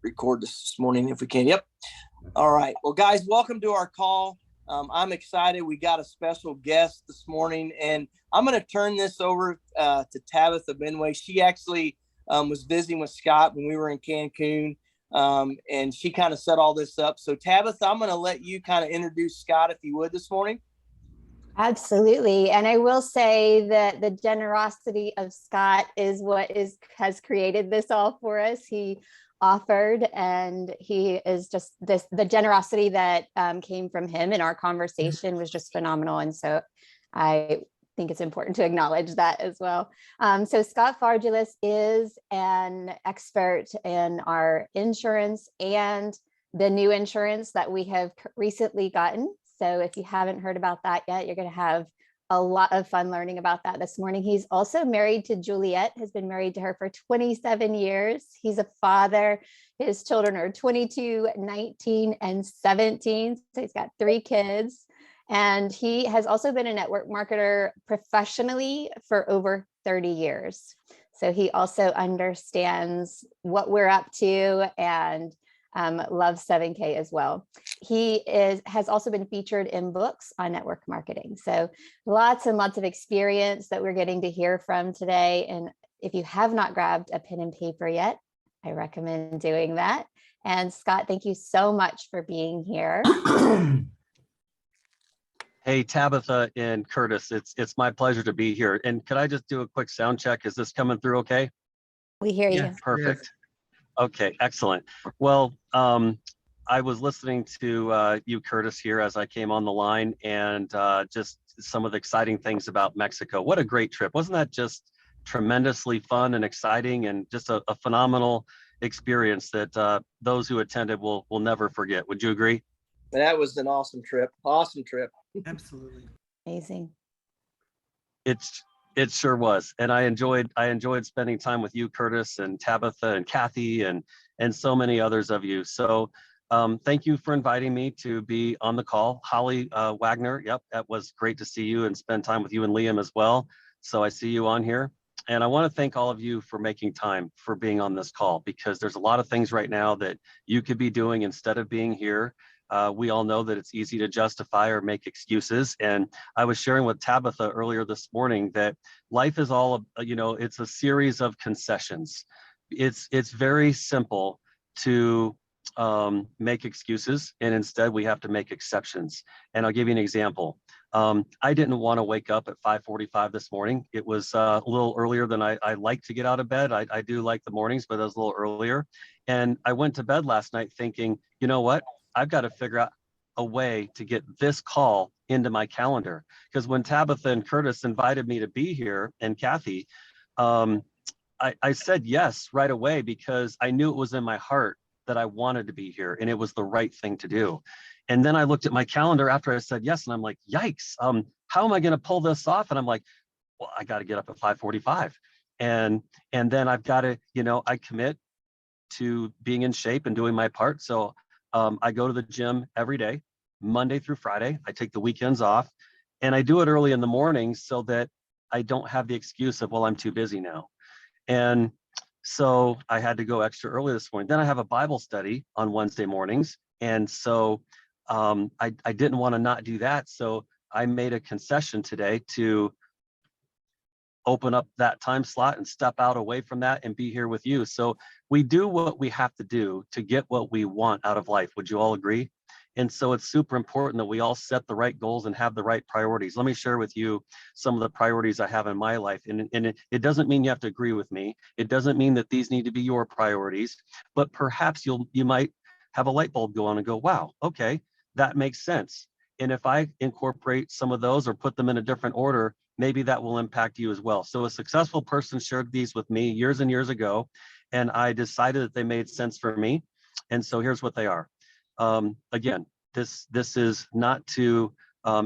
record this morning if we can. Yep. All right. Well, guys, welcome to our call. I'm excited. We got a special guest this morning, and I'm going to turn this over to Tabitha Benway. She actually was visiting with Scott when we were in Cancun, and she kind of set all this up. So, Tabitha, I'm going to let you kind of introduce Scott, if you would, this morning. Absolutely. And I will say that the generosity of Scott is what has created this all for us. He offered, and he is just the generosity that came from him in our conversation was just phenomenal. And so I think it's important to acknowledge that as well. So Scott Fargulis is an expert in our insurance and the new insurance that we have recently gotten. So if you haven't heard about that yet, you're going to have a lot of fun learning about that this morning. He's also married to Juliet, has been married to her for 27 years. He's a father. His children are 22, 19, and 17. So he's got 3 kids. And he has also been a network marketer professionally for over 30 years. So he also understands what we're up to and loves 7K as well. He has also been featured in books on network marketing. So lots and lots of experience that we're getting to hear from today. And if you have not grabbed a pen and paper yet, I recommend doing that. And Scott, thank you so much for being here. Hey, Tabitha and Curtis, it's my pleasure to be here. And could I just do a quick sound check? Is this coming through okay? We hear you. Perfect. Yes. Okay, excellent. Well, I was listening to you, Curtis, here as I came on the line, and just some of the exciting things about Mexico. What a great trip. Wasn't that just tremendously fun and exciting, and just a phenomenal experience that those who attended will never forget? Would you agree? That was an awesome trip. Awesome trip. Absolutely. Amazing. It sure was. And I enjoyed spending time with you, Curtis, and Tabitha and Kathy and so many others of you. So thank you for inviting me to be on the call. Holly Wagner, yep, that was great to see you and spend time with you and Liam as well. So I see you on here. And I want to thank all of you for making time for being on this call, because there's a lot of things right now that you could be doing instead of being here. We all know that it's easy to justify or make excuses. And I was sharing with Tabitha earlier this morning that life is all, it's a series of concessions. It's very simple to make excuses, and instead we have to make exceptions. And I'll give you an example. I didn't want to wake up at 5:45 this morning. It was a little earlier than I like to get out of bed. I do like the mornings, but it was a little earlier. And I went to bed last night thinking, you know what? I've got to figure out a way to get this call into my calendar. Because when Tabitha and Curtis invited me to be here, and Kathy, I said yes right away, because I knew it was in my heart that I wanted to be here, and it was the right thing to do. And then I looked at my calendar after I said yes, and I'm like, yikes, how am I going to pull this off? And I'm like, well, I got to get up at 5:45. And then I've got to, I commit to being in shape and doing my part. So I go to the gym every day, Monday through Friday. I take the weekends off, and I do it early in the morning so that I don't have the excuse of, well, I'm too busy now. And so I had to go extra early this morning. Then I have a Bible study on Wednesday mornings. And so I didn't want to not do that. So I made a concession today to open up that time slot and step out away from that and be here with you. So we do what we have to do to get what we want out of life. Would you all agree? And so it's super important that we all set the right goals and have the right priorities. Let me share with you some of the priorities I have in my life. And it doesn't mean you have to agree with me. It doesn't mean that these need to be your priorities, but perhaps you might have a light bulb go on and go, wow, okay, that makes sense. And if I incorporate some of those or put them in a different order, maybe that will impact you as well. So a successful person shared these with me years and years ago, and I decided that they made sense for me. And so here's what they are. Again, this is not to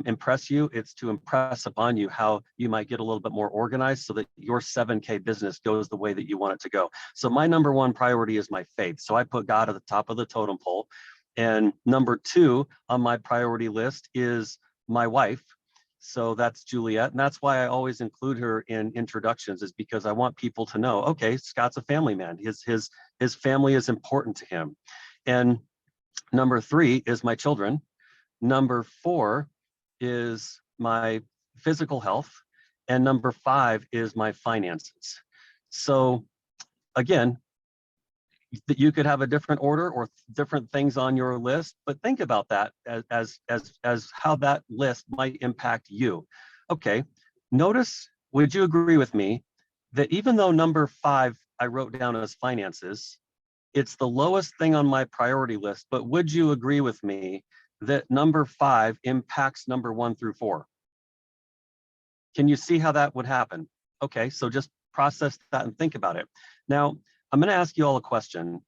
impress you, it's to impress upon you how you might get a little bit more organized so that your 7K business goes the way that you want it to go. So my number one priority is my faith. So I put God at the top of the totem pole. And number 2 on my priority list is my wife. So that's Juliet. And that's why I always include her in introductions, is because I want people to know, okay, Scott's a family man. His family is important to him. And number 3 is my children. Number 4 is my physical health. And number 5 is my finances. So again, that you could have a different order or different things on your list, but think about that as how that list might impact you. Okay, notice, would you agree with me that even though number 5 I wrote down as finances, it's the lowest thing on my priority list, but would you agree with me that number 5 impacts number 1 through 4? Can you see how that would happen? Okay, so just process that and think about it. Now, I'm going to ask you all a question,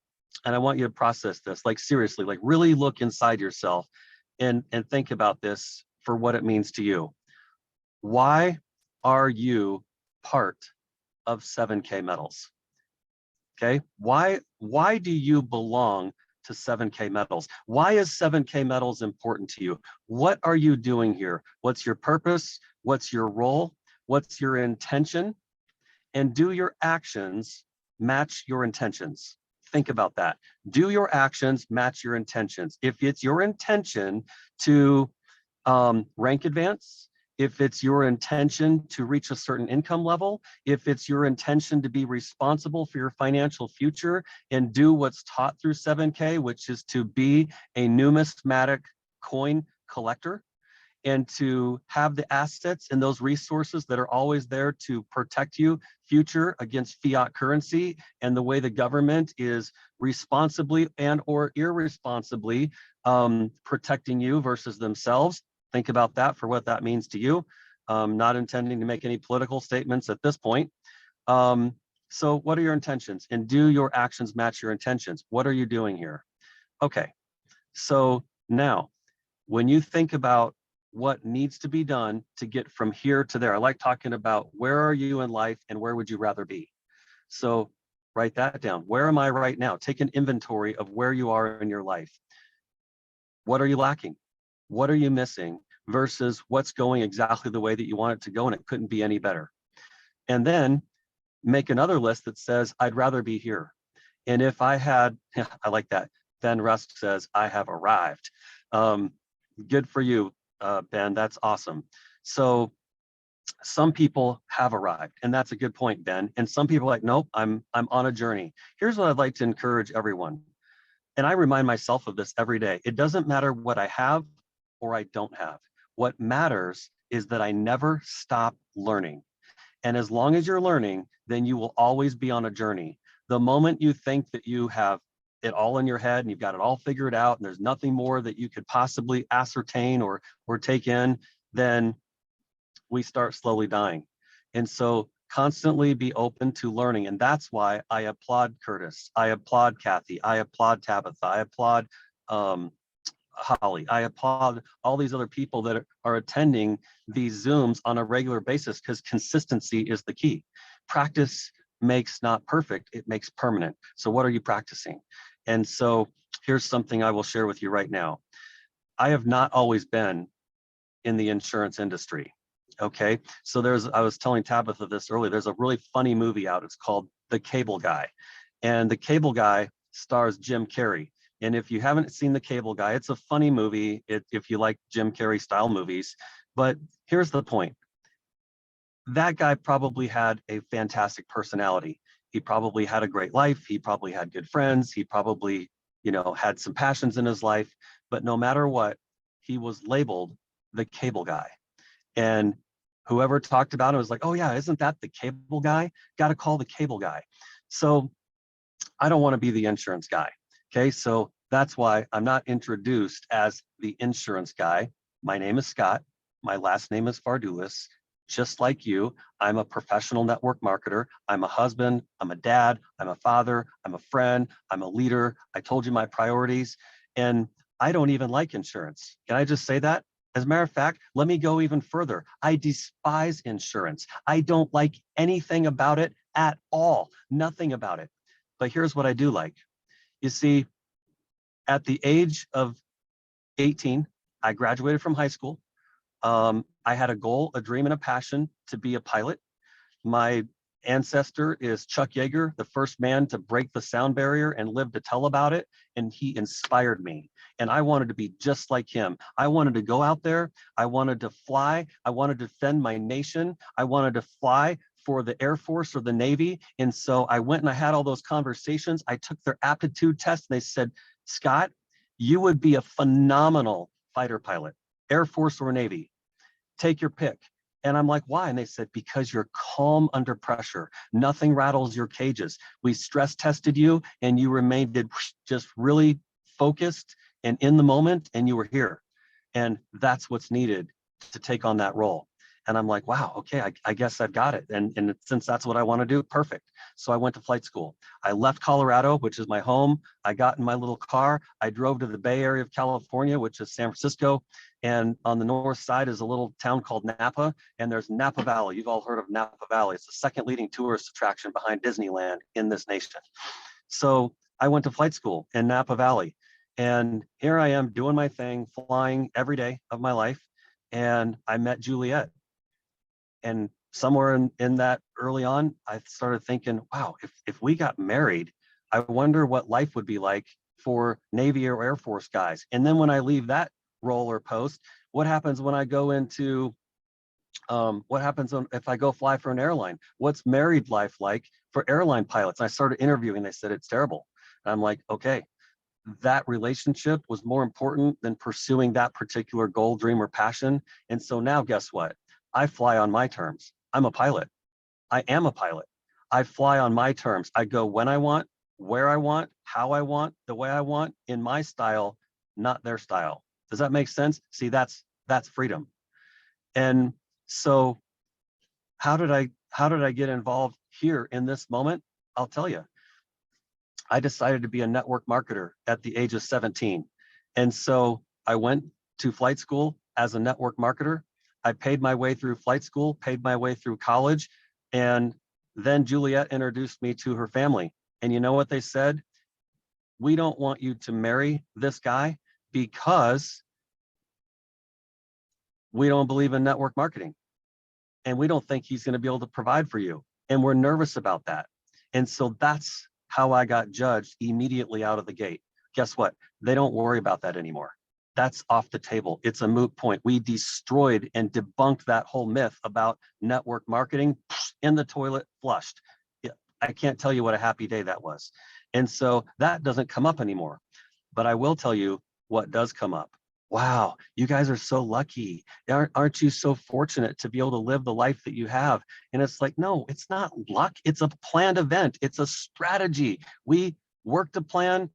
and I want you to process this, like seriously, like really look inside yourself and think about this for what it means to you. Why are you part of 7K Metals? Okay, why do you belong to 7K Metals? Why is 7K Metals important to you? What are you doing here? What's your purpose? What's your role? What's your intention? And do your actions match your intentions? Think about that. Do your actions match your intentions? If it's your intention to rank advance, if it's your intention to reach a certain income level, if it's your intention to be responsible for your financial future and do what's taught through 7K, which is to be a numismatic coin collector, and to have the assets and those resources that are always there to protect you future against fiat currency and the way the government is responsibly and or irresponsibly protecting you versus themselves. Think about that for what that means to you. Not intending to make any political statements at this point. So what are your intentions? And do your actions match your intentions? What are you doing here? Okay, so now when you think about what needs to be done to get from here to there, I like talking about where are you in life and where would you rather be? So write that down. Where am I right now? Take an inventory of where you are in your life. What are you lacking? What are you missing versus what's going exactly the way that you want it to go and it couldn't be any better? And then make another list that says, I'd rather be here. And if I had, I like that. Ben Rusk says, I have arrived. Good for you, Ben, that's awesome. So some people have arrived, and that's a good point, Ben. And some people are like, nope, I'm on a journey. Here's what I'd like to encourage everyone. And I remind myself of this every day. It doesn't matter what I have or I don't have. What matters is that I never stop learning. And as long as you're learning, then you will always be on a journey. The moment you think that you have it all in your head and you've got it all figured out and there's nothing more that you could possibly ascertain or take in, then we start slowly dying. And so constantly be open to learning. And that's why I applaud Curtis. I applaud Kathy. I applaud Tabitha. I applaud Holly. I applaud all these other people that are attending these Zooms on a regular basis, because consistency is the key. Practice makes not perfect, it makes permanent. So what are you practicing? And so here's something I will share with you right now. I have not always been in the insurance industry. Okay, so I was telling Tabitha this earlier, there's a really funny movie out. It's called The Cable Guy. And The Cable Guy stars Jim Carrey. And if you haven't seen The Cable Guy, it's a funny movie if you like Jim Carrey style movies. But here's the point. That guy probably had a fantastic personality. He probably had a great life. He probably had good friends. He probably, had some passions in his life. But no matter what, he was labeled the cable guy. And whoever talked about it was like, oh yeah, isn't that the cable guy? Got to call the cable guy. So I don't want to be the insurance guy. Okay, so that's why I'm not introduced as the insurance guy. My name is Scott. My last name is Fardulis. Just like you, I'm a professional network marketer. I'm a husband. I'm a dad. I'm a father. I'm a friend. I'm a leader. I told you my priorities. And I don't even like insurance. Can I just say that? As a matter of fact, let me go even further. I despise insurance. I don't like anything about it at all. Nothing about it. But here's what I do like. You see, at the age of 18, I graduated from high school. I had a goal, a dream, and a passion to be a pilot. My ancestor is Chuck Yeager, the first man to break the sound barrier and live to tell about it. And he inspired me. And I wanted to be just like him. I wanted to go out there. I wanted to fly. I wanted to defend my nation. I wanted to fly for the Air Force or the Navy. And so I went and I had all those conversations. I took their aptitude test and they said, Scott, you would be a phenomenal fighter pilot, Air Force or Navy. Take your pick. And I'm like, why? And they said, because you're calm under pressure. Nothing rattles your cages. We stress tested you and you remained just really focused and in the moment, and you were here. And that's what's needed to take on that role. And I'm like, wow, okay, I guess I've got it. And since that's what I want to do, perfect. So I went to flight school. I left Colorado, which is my home. I got in my little car. I drove to the Bay Area of California, which is San Francisco. And on the north side is a little town called Napa. And there's Napa Valley. You've all heard of Napa Valley. It's the second leading tourist attraction behind Disneyland in this nation. So I went to flight school in Napa Valley. And here I am doing my thing, flying every day of my life. And I met Juliet. And somewhere in that early on, I started thinking, wow, if we got married, I wonder what life would be like for Navy or Air Force guys. And then when I leave that role or post, what happens when I go into, what happens if I go fly for an airline? What's married life like for airline pilots? And I started interviewing, they said, it's terrible. And I'm like, okay, that relationship was more important than pursuing that particular goal, dream, or passion. And so now guess what? I fly on my terms. I'm a pilot. I am a pilot. I fly on my terms. I go when I want, where I want, how I want, the way I want, in my style, not their style. Does that make sense? See, that's freedom. And so how did I get involved here in this moment? I'll tell you. I decided to be a network marketer at the age of 17. And so I went to flight school as a network marketer. I paid my way through flight school, paid my way through college, and then Juliet introduced me to her family. And you know what they said? We don't want you to marry this guy because we don't believe in network marketing. And we don't think he's going to be able to provide for you. And we're nervous about that. And so that's how I got judged immediately out of the gate. Guess what? They don't worry about that anymore. That's off the table. It's a moot point. We destroyed and debunked that whole myth about network marketing, in the toilet, flushed. I can't tell you what a happy day that was. And so that doesn't come up anymore. But I will tell you what does come up. Wow, you guys are so lucky. Aren't you so fortunate to be able to live the life that you have? And it's like, no, it's not luck. It's a planned event. It's a strategy. We worked a plan,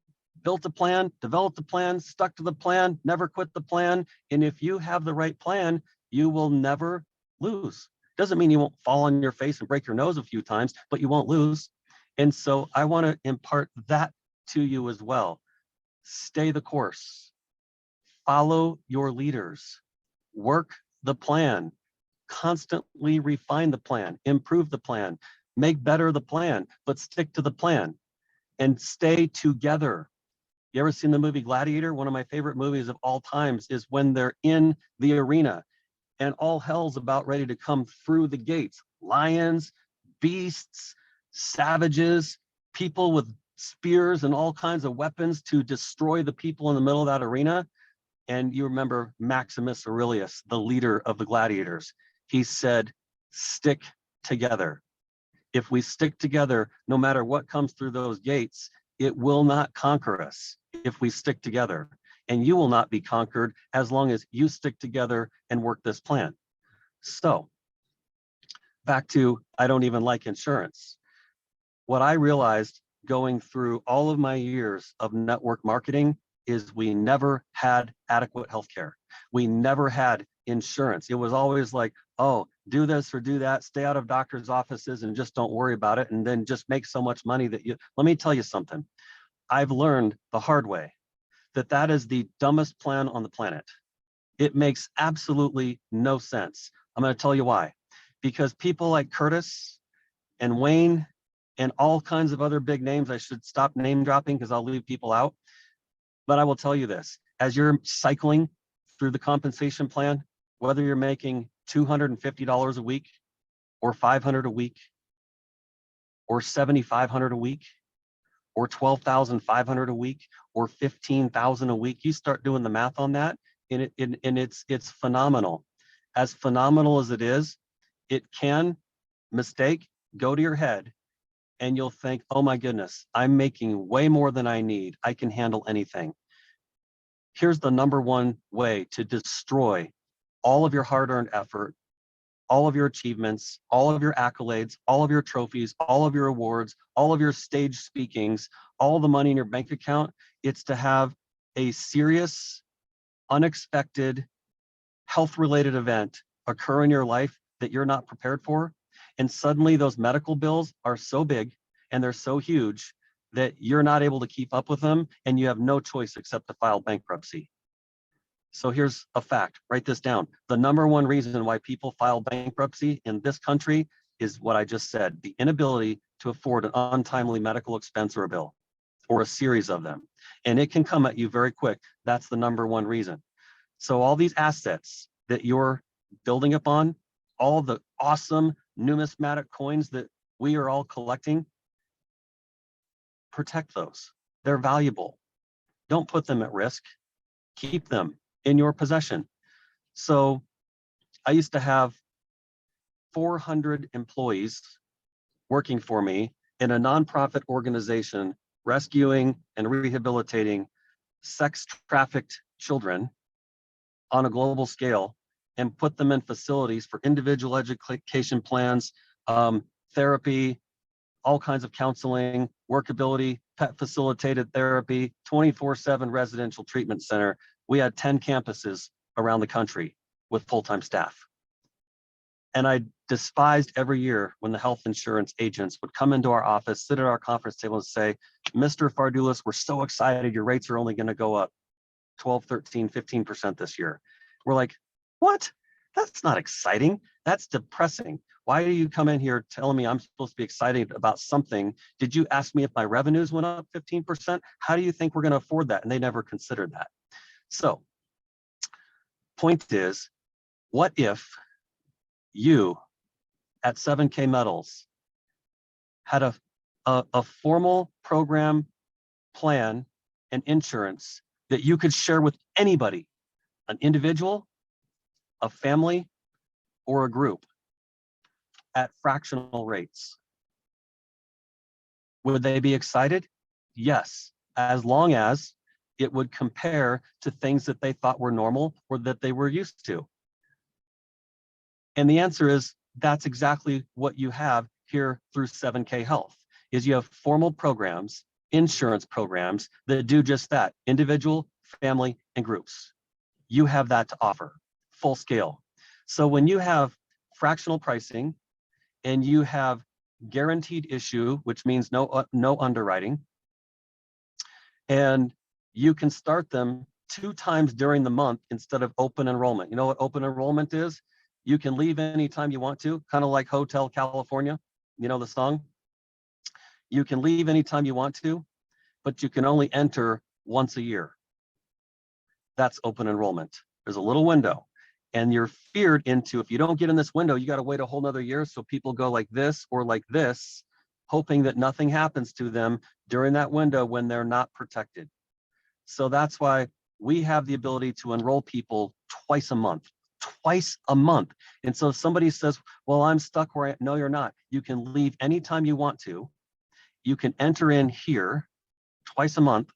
built a plan, developed a plan, stuck to the plan, never quit the plan. And if you have the right plan, you will never lose. Doesn't mean you won't fall on your face and break your nose a few times, but you won't lose. And so I want to impart that to you as well. Stay the course. Follow your leaders. Work the plan. Constantly refine the plan, improve the plan, make better the plan, but stick to the plan and stay together. You ever seen the movie Gladiator? One of my favorite movies of all times is when they're in the arena and all hell's about ready to come through the gates. Lions, beasts, savages, people with spears and all kinds of weapons to destroy the people in the middle of that arena. And you remember Maximus Aurelius, the leader of the gladiators. He said, stick together. If we stick together, no matter what comes through those gates, it will not conquer us if we stick together. And you will not be conquered as long as you stick together and work this plan. So back to, I don't even like insurance. What I realized going through all of my years of network marketing is we never had adequate healthcare. We never had insurance. It was always like, oh, do this or do that, stay out of doctors' offices and just don't worry about it. And then just make so much money that let me tell you something. I've learned the hard way that that is the dumbest plan on the planet. It makes absolutely no sense. I'm going to tell you why. Because people like Curtis and Wayne and all kinds of other big names, I should stop name dropping because I'll leave people out. But I will tell you this, as you're cycling through the compensation plan, whether you're making $250 a week or $500 a week or $7,500 a week or $12,500 a week or $15,000 a week. You start doing the math on that, and it's phenomenal. As phenomenal as it is, it can go to your head, and you'll think, oh my goodness, I'm making way more than I need. I can handle anything. Here's the number one way to destroy all of your hard-earned effort, all of your achievements, all of your accolades, all of your trophies, all of your awards, all of your stage speakings, all the money in your bank account. It's to have a serious, unexpected, health-related event occur in your life that you're not prepared for. And suddenly those medical bills are so big and they're so huge that you're not able to keep up with them, and you have no choice except to file bankruptcy. So here's a fact, write this down. The number one reason why people file bankruptcy in this country is what I just said, the inability to afford an untimely medical expense or a bill, or a series of them. And it can come at you very quick. That's the number one reason. So all these assets that you're building upon, all the awesome numismatic coins that we are all collecting, protect those. They're valuable. Don't put them at risk. Keep them in your possession. So I used to have 400 employees working for me in a nonprofit organization rescuing and rehabilitating sex trafficked children on a global scale, and put them in facilities for individual education plans, therapy, all kinds of counseling, workability, pet facilitated therapy, 24/7 residential treatment center. We had 10 campuses around the country with full-time staff. And I despised every year when the health insurance agents would come into our office, sit at our conference table and say, Mr. Fardulis, we're so excited. Your rates are only going to go up 12, 13, 15% this year. We're like, what? That's not exciting. That's depressing. Why do you come in here telling me I'm supposed to be excited about something? Did you ask me if my revenues went up 15%? How do you think we're going to afford that? And they never considered that. So, point is, what if you at 7K Metals had a formal program, plan, and insurance that you could share with anybody, an individual, a family, or a group at fractional rates? Would they be excited? Yes, as long as it would compare to things that they thought were normal or that they were used to. And the answer is, that's exactly what you have here through 7K Health, is you have formal programs, insurance programs that do just that, individual, family, and groups. You have that to offer, full scale. So when you have fractional pricing and you have guaranteed issue, which means no underwriting, and you can start them 2 times during the month instead of open enrollment. You know what open enrollment is? You can leave anytime you want to, kind of like Hotel California, you know the song? You can leave anytime you want to, but you can only enter once a year. That's open enrollment. There's a little window, and you're feared into, if you don't get in this window, you got to wait a whole nother year. So people go like this or like this, hoping that nothing happens to them during that window when they're not protected. So that's why we have the ability to enroll people twice a month. And so if somebody says, well, I'm stuck where no, you're not. You can leave anytime you want to. You can enter in here twice a month,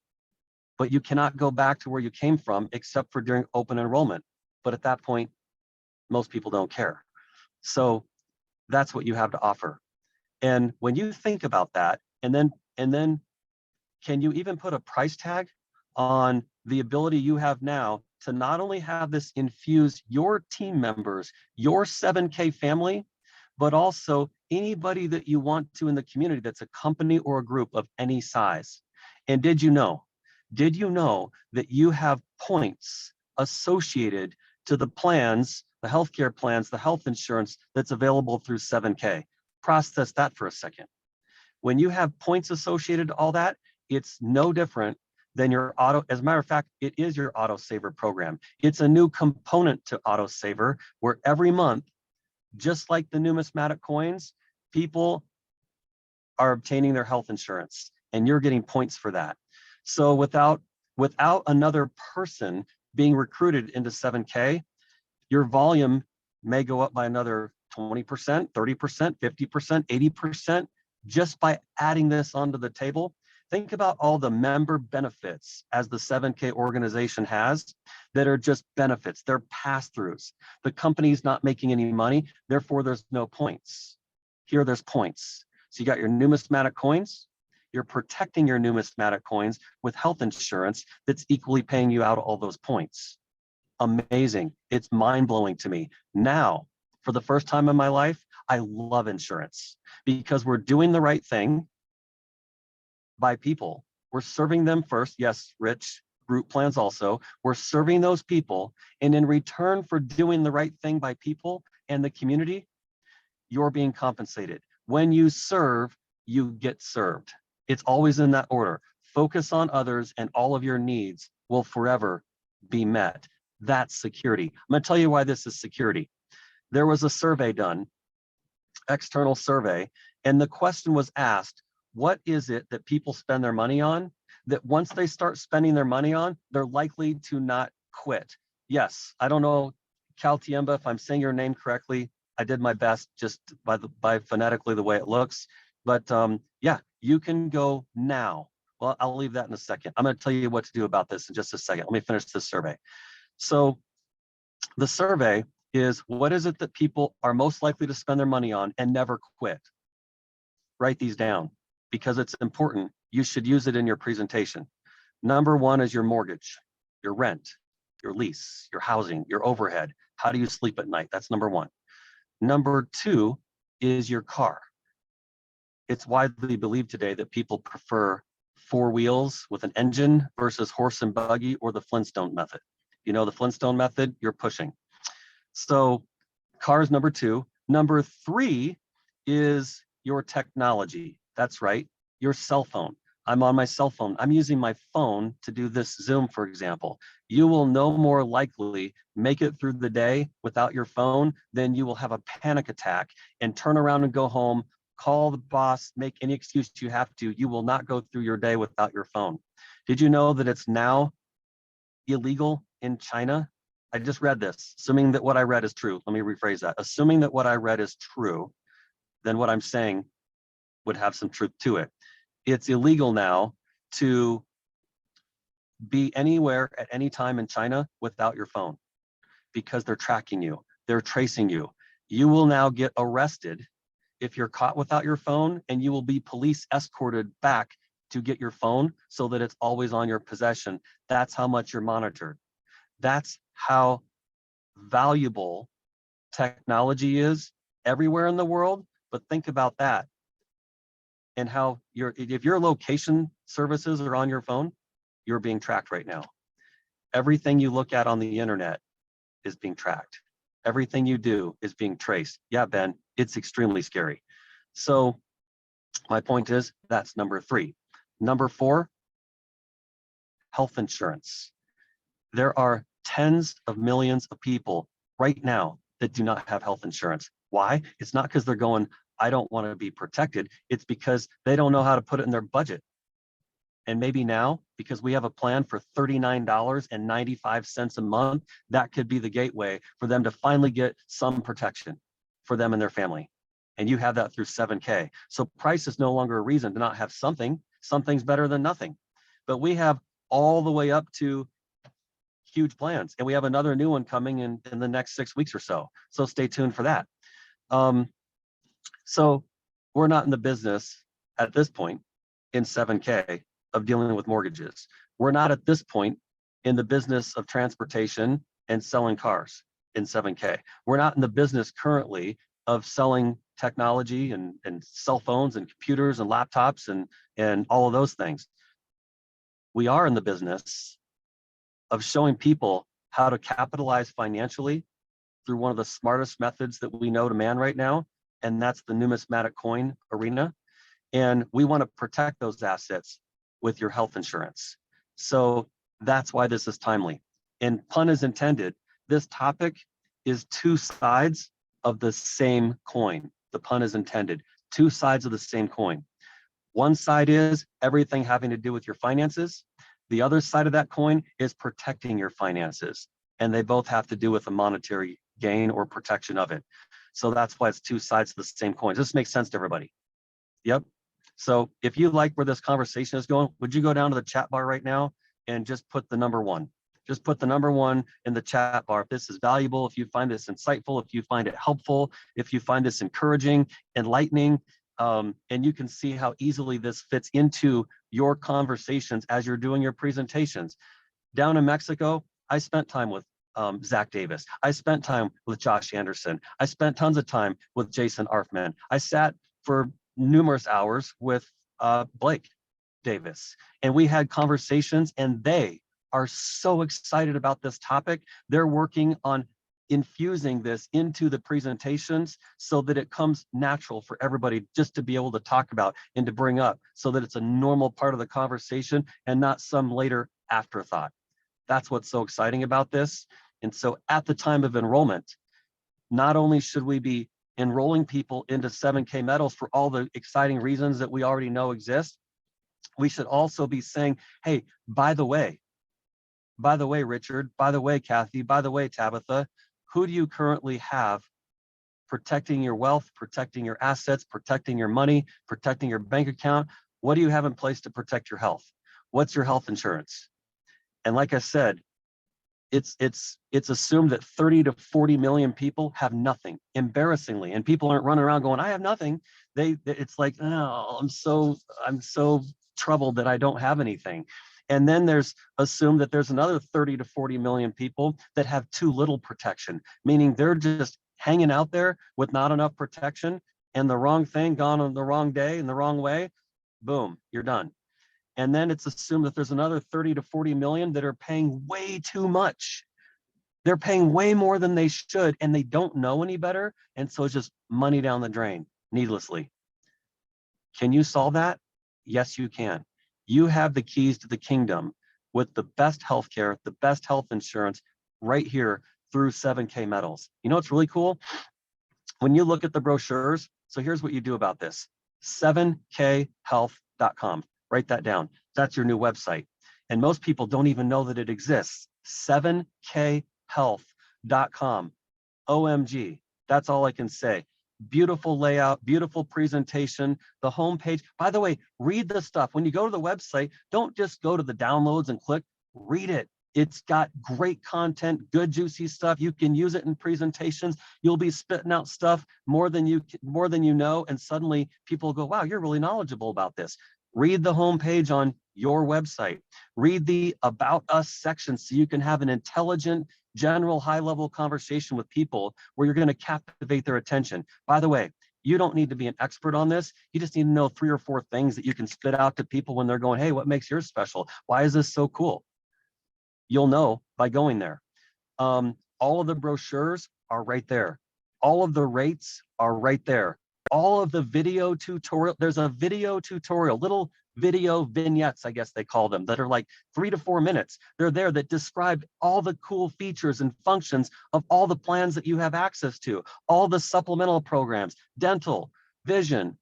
but you cannot go back to where you came from except for during open enrollment. But at that point, most people don't care. So that's what you have to offer. And when you think about that, and then can you even put a price tag on the ability you have now to not only have this infuse your team members, your 7K family, but also anybody that you want to in the community that's a company or a group of any size? And did you know that you have points associated to the plans, the healthcare plans, the health insurance that's available through 7K? Process that for a second. When you have points associated to all that, it's no different then your auto, as a matter of fact, it is your auto saver program. It's a new component to auto saver where every month, just like the numismatic coins, people are obtaining their health insurance and you're getting points for that. So without another person being recruited into 7K, your volume may go up by another 20%, 30%, 50%, 80%, just by adding this onto the table. Think about all the member benefits as the 7K organization has that are just benefits. They're pass-throughs. The company's not making any money, therefore there's no points. Here there's points. So you got your numismatic coins, you're protecting your numismatic coins with health insurance that's equally paying you out all those points. Amazing. It's mind-blowing to me. Now, for the first time in my life, I love insurance because we're doing the right thing by people. We're serving them first. Yes, Rich, group plans also. We're serving those people. And in return for doing the right thing by people and the community, you're being compensated. When you serve, you get served. It's always in that order. Focus on others and all of your needs will forever be met. That's security. I'm going to tell you why this is security. There was a survey done, external survey, and the question was asked, what is it that people spend their money on that once they start spending their money on, they're likely to not quit? Yes, I don't know, Caltiemba, if I'm saying your name correctly, I did my best just by phonetically the way it looks. But yeah, you can go now. Well, I'll leave that in a second. I'm going to tell you what to do about this in just a second. Let me finish this survey. So the survey is, what is it that people are most likely to spend their money on and never quit? Write these down because it's important. You should use it in your presentation. Number one is your mortgage, your rent, your lease, your housing, your overhead. How do you sleep at night? That's number one. Number two is your car. It's widely believed today that people prefer 4 wheels with an engine versus horse and buggy or the Flintstone method. You know the Flintstone method, you're pushing. So cars, number two. Number three is your technology. That's right, your cell phone. I'm on my cell phone. I'm using my phone to do this Zoom, for example. You will no more likely make it through the day without your phone than you will have a panic attack and turn around and go home, call the boss, make any excuse you have to. You will not go through your day without your phone. Did you know that it's now illegal in China? I just read this, assuming that what I read is true. Let me rephrase that. Assuming that what I read is true, then what I'm saying would have some truth to it. It's illegal now to be anywhere at any time in China without your phone because they're tracking you, they're tracing you. You will now get arrested if you're caught without your phone, and you will be police escorted back to get your phone so that it's always on your possession. That's how much you're monitored. That's how valuable technology is everywhere in the world. But think about that and how if your location services are on your phone, you're being tracked right now. Everything you look at on the internet is being tracked. Everything you do is being traced. Yeah, Ben, it's extremely scary. So my point is, that's number three. Number four, health insurance. There are tens of millions of people right now that do not have health insurance. Why? It's not because they're going, I don't want to be protected. It's because they don't know how to put it in their budget. And maybe now, because we have a plan for $39.95 a month, that could be the gateway for them to finally get some protection for them and their family. And you have that through 7K. So price is no longer a reason to not have something. Something's better than nothing. But we have all the way up to huge plans. And we have another new one coming in the next 6 weeks or so. So stay tuned for that. So we're not in the business at this point in 7K of dealing with mortgages. We're not at this point in the business of transportation and selling cars in 7K. We're not in the business currently of selling technology and cell phones and computers and laptops and all of those things. We are in the business of showing people how to capitalize financially through one of the smartest methods that we know to man right now, and that's the numismatic coin arena. And we want to protect those assets with your health insurance. So that's why this is timely. And pun is intended, this topic is two sides of the same coin. The pun is intended, two sides of the same coin. One side is everything having to do with your finances. The other side of that coin is protecting your finances. And they both have to do with the monetary gain or protection of it. So that's why it's two sides of the same coin. Does this make sense to everybody? Yep. So if you like where this conversation is going, would you go down to the chat bar right now and just put the number 1? Just put the number 1 in the chat bar. If this is valuable, if you find this insightful, if you find it helpful, if you find this encouraging, enlightening, and you can see how easily this fits into your conversations as you're doing your presentations. Down in Mexico, I spent time with Zach Davis. I spent time with Josh Anderson. I spent tons of time with Jason Arfman. I sat for numerous hours with Blake Davis, and we had conversations, and they are so excited about this topic. They're working on infusing this into the presentations so that it comes natural for everybody just to be able to talk about and to bring up, so that it's a normal part of the conversation and not some later afterthought. That's what's so exciting about this. And so at the time of enrollment, not only should we be enrolling people into 7K medals for all the exciting reasons that we already know exist, we should also be saying, hey, by the way, Richard, by the way, Kathy, by the way, Tabitha, who do you currently have protecting your wealth, protecting your assets, protecting your money, protecting your bank account? What do you have in place to protect your health? What's your health insurance? And like I said, it's assumed that 30 to 40 million people have nothing, embarrassingly, and people aren't running around going, I have nothing. It's like, oh, I'm so troubled that I don't have anything. And then there's assumed that there's another 30 to 40 million people that have too little protection, meaning they're just hanging out there with not enough protection, and the wrong thing gone on the wrong day in the wrong way, boom, you're done. And then it's assumed that there's another 30 to 40 million that are paying way too much. They're paying way more than they should, and they don't know any better. And so it's just money down the drain needlessly. Can you solve that? Yes, you can. You have the keys to the kingdom with the best healthcare, the best health insurance right here through 7K medals. You know what's really cool? When you look at the brochures, so here's what you do about this: 7khealth.com. Write that down. That's your new website. And most people don't even know that it exists. 7khealth.com. OMG. That's all I can say. Beautiful layout, beautiful presentation, the homepage. By the way, read the stuff. When you go to the website, don't just go to the downloads and click, read it. It's got great content, good juicy stuff. You can use it in presentations. You'll be spitting out stuff more than you know, and suddenly people go, wow, you're really knowledgeable about this. Read the homepage on your website. Read the About Us section so you can have an intelligent, general, high-level conversation with people where you're going to captivate their attention. By the way, you don't need to be an expert on this. You just need to know 3 or 4 things that you can spit out to people when they're going, hey, what makes yours special? Why is this so cool? You'll know by going there. All of the brochures are right there. All of the rates are right there. All of the video tutorial, there's a video tutorial, little video vignettes, I guess they call them, that are like 3 to 4 minutes. They're there that describe all the cool features and functions of all the plans that you have access to, all the supplemental programs, dental, vision,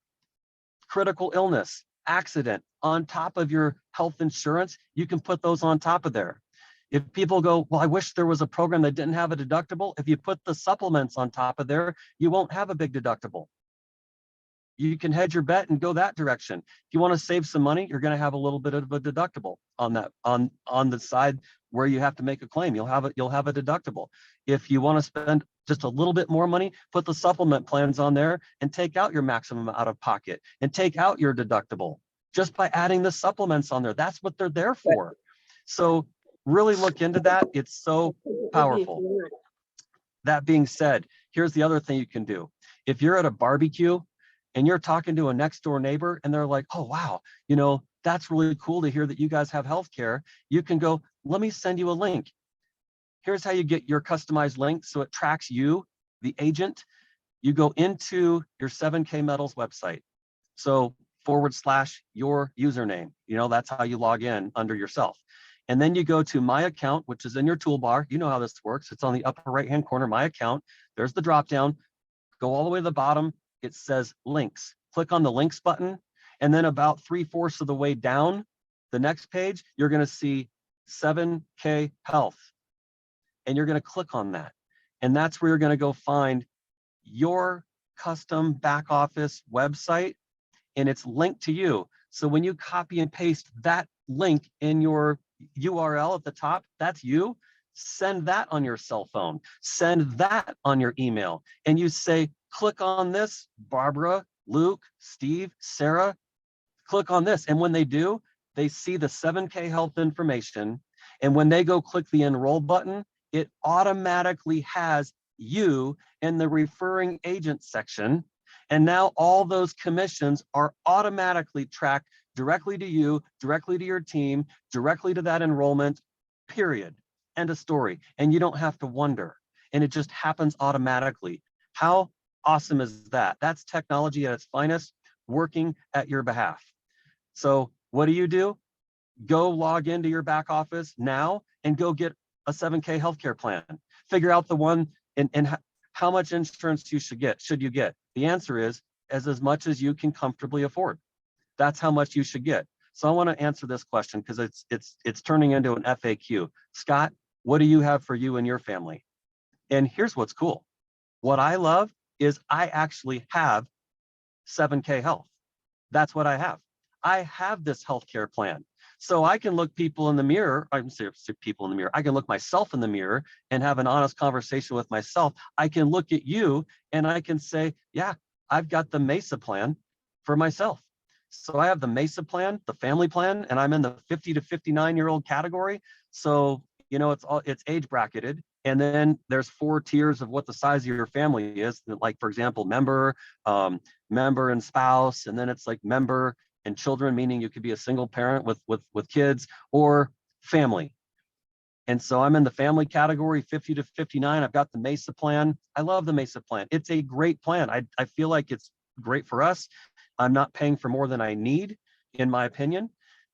critical illness, accident. On top of your health insurance, you can put those on top of there. If people go, well, I wish there was a program that didn't have a deductible. If you put the supplements on top of there, you won't have a big deductible. You can hedge your bet and go that direction. If you want to save some money, you're going to have a little bit of a deductible on that, on the side where you have to make a claim. You'll have a deductible. If you want to spend just a little bit more money, put the supplement plans on there and take out your maximum out of pocket and take out your deductible just by adding the supplements on there. That's what they're there for. So really look into that. It's so powerful. That being said, here's the other thing you can do. If you're at a barbecue and you're talking to a next door neighbor and they're like, oh, wow, you know, that's really cool to hear that you guys have healthcare. You can go, let me send you a link. Here's how you get your customized link so it tracks you, the agent. You go into your 7K Metals website. So / your username, you know, that's how you log in under yourself. And then you go to My Account, which is in your toolbar. You know how this works. It's on the upper right-hand corner, My Account. There's the drop-down. Go all the way to the bottom. It says Links. Click on the Links button. And then about 3/4 of the way down the next page, you're going to see 7K Health. And you're going to click on that. And that's where you're going to go find your custom back office website, and it's linked to you. So when you copy and paste that link in your URL at the top, that's you. Send that on your cell phone, send that on your email, and you say, click on this, Barbara, Luke, Steve, Sarah, click on this. And when they do, they see the 7K Health information. And when they go click the enroll button, it automatically has you in the referring agent section. And now all those commissions are automatically tracked directly to you, directly to your team, directly to that enrollment, period. End of story. And you don't have to wonder. And it just happens automatically. How awesome is that? That's technology at its finest, working at your behalf. So what do? Go log into your back office now and go get a 7K healthcare plan. Figure out the one and how much insurance you should get. The answer is as much as you can comfortably afford. That's how much you should get. So I want to answer this question because it's turning into an FAQ. Scott, what do you have for you and your family? And here's what's cool. What I love is I actually have 7K Health. That's what I have. I have this healthcare plan. So I can look people in the mirror. I'm saying people in the mirror. I can look myself in the mirror and have an honest conversation with myself. I can look at you and I can say, yeah, I've got the Mesa plan for myself. So I have the Mesa plan, the family plan, and I'm in the 50 to 59-year-old category. So, it's age bracketed. And then there's 4 tiers of what the size of your family is. Like, for example, member and spouse. And then it's like member and children, meaning you could be a single parent with kids, or family. And so I'm in the family category, 50 to 59. I've got the Mesa plan. I love the Mesa plan. It's a great plan. I feel like it's great for us. I'm not paying for more than I need, in my opinion.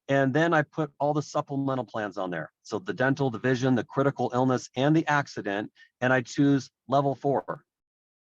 And then I put all the supplemental plans on there. So the dental, the vision, the critical illness, and the accident. And I choose level 4,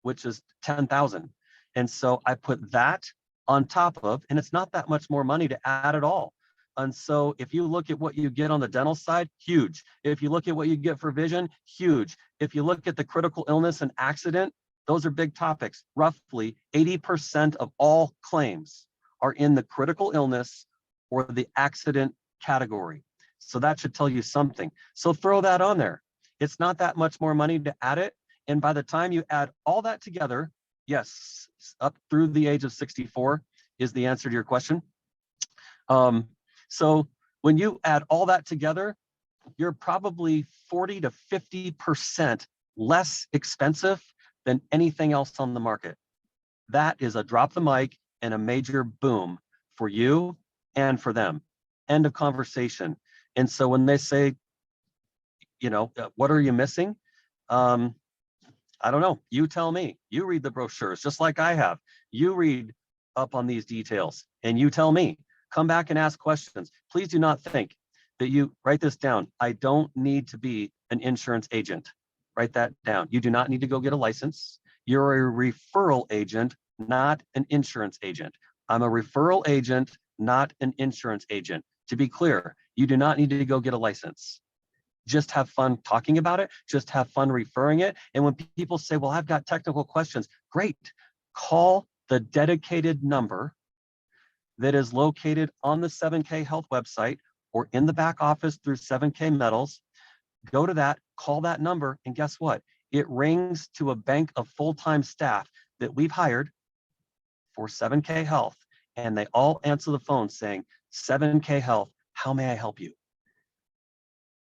which is 10,000. And so I put that on top of, and it's not that much more money to add at all. And so if you look at what you get on the dental side, huge. If you look at what you get for vision, huge. If you look at the critical illness and accident, those are big topics. Roughly 80% of all claims are in the critical illness or the accident category. So that should tell you something. So throw that on there. It's not that much more money to add it. And by the time you add all that together, yes, up through the age of 64 is the answer to your question. So when you add all that together, you're probably 40 to 50% less expensive than anything else on the market. That is a drop the mic and a major boom for you and for them. End of conversation. And so when they say, what are you missing? I don't know. You tell me. You read the brochures just like I have. You read up on these details and you tell me. Come back and ask questions. Please do not think that you write this down. I don't need to be an insurance agent. Write that down. You do not need to go get a license. You're a referral agent, not an insurance agent. I'm a referral agent, not an insurance agent. To be clear, you do not need to go get a license. Just have fun talking about it. Just have fun referring it. And when people say, well, I've got technical questions, great. Call the dedicated number that is located on the 7K Health website or in the back office through 7K Metals. Go to that, call that number, and guess what? It rings to a bank of full-time staff that we've hired for 7K Health, and they all answer the phone saying, 7K Health, how may I help you?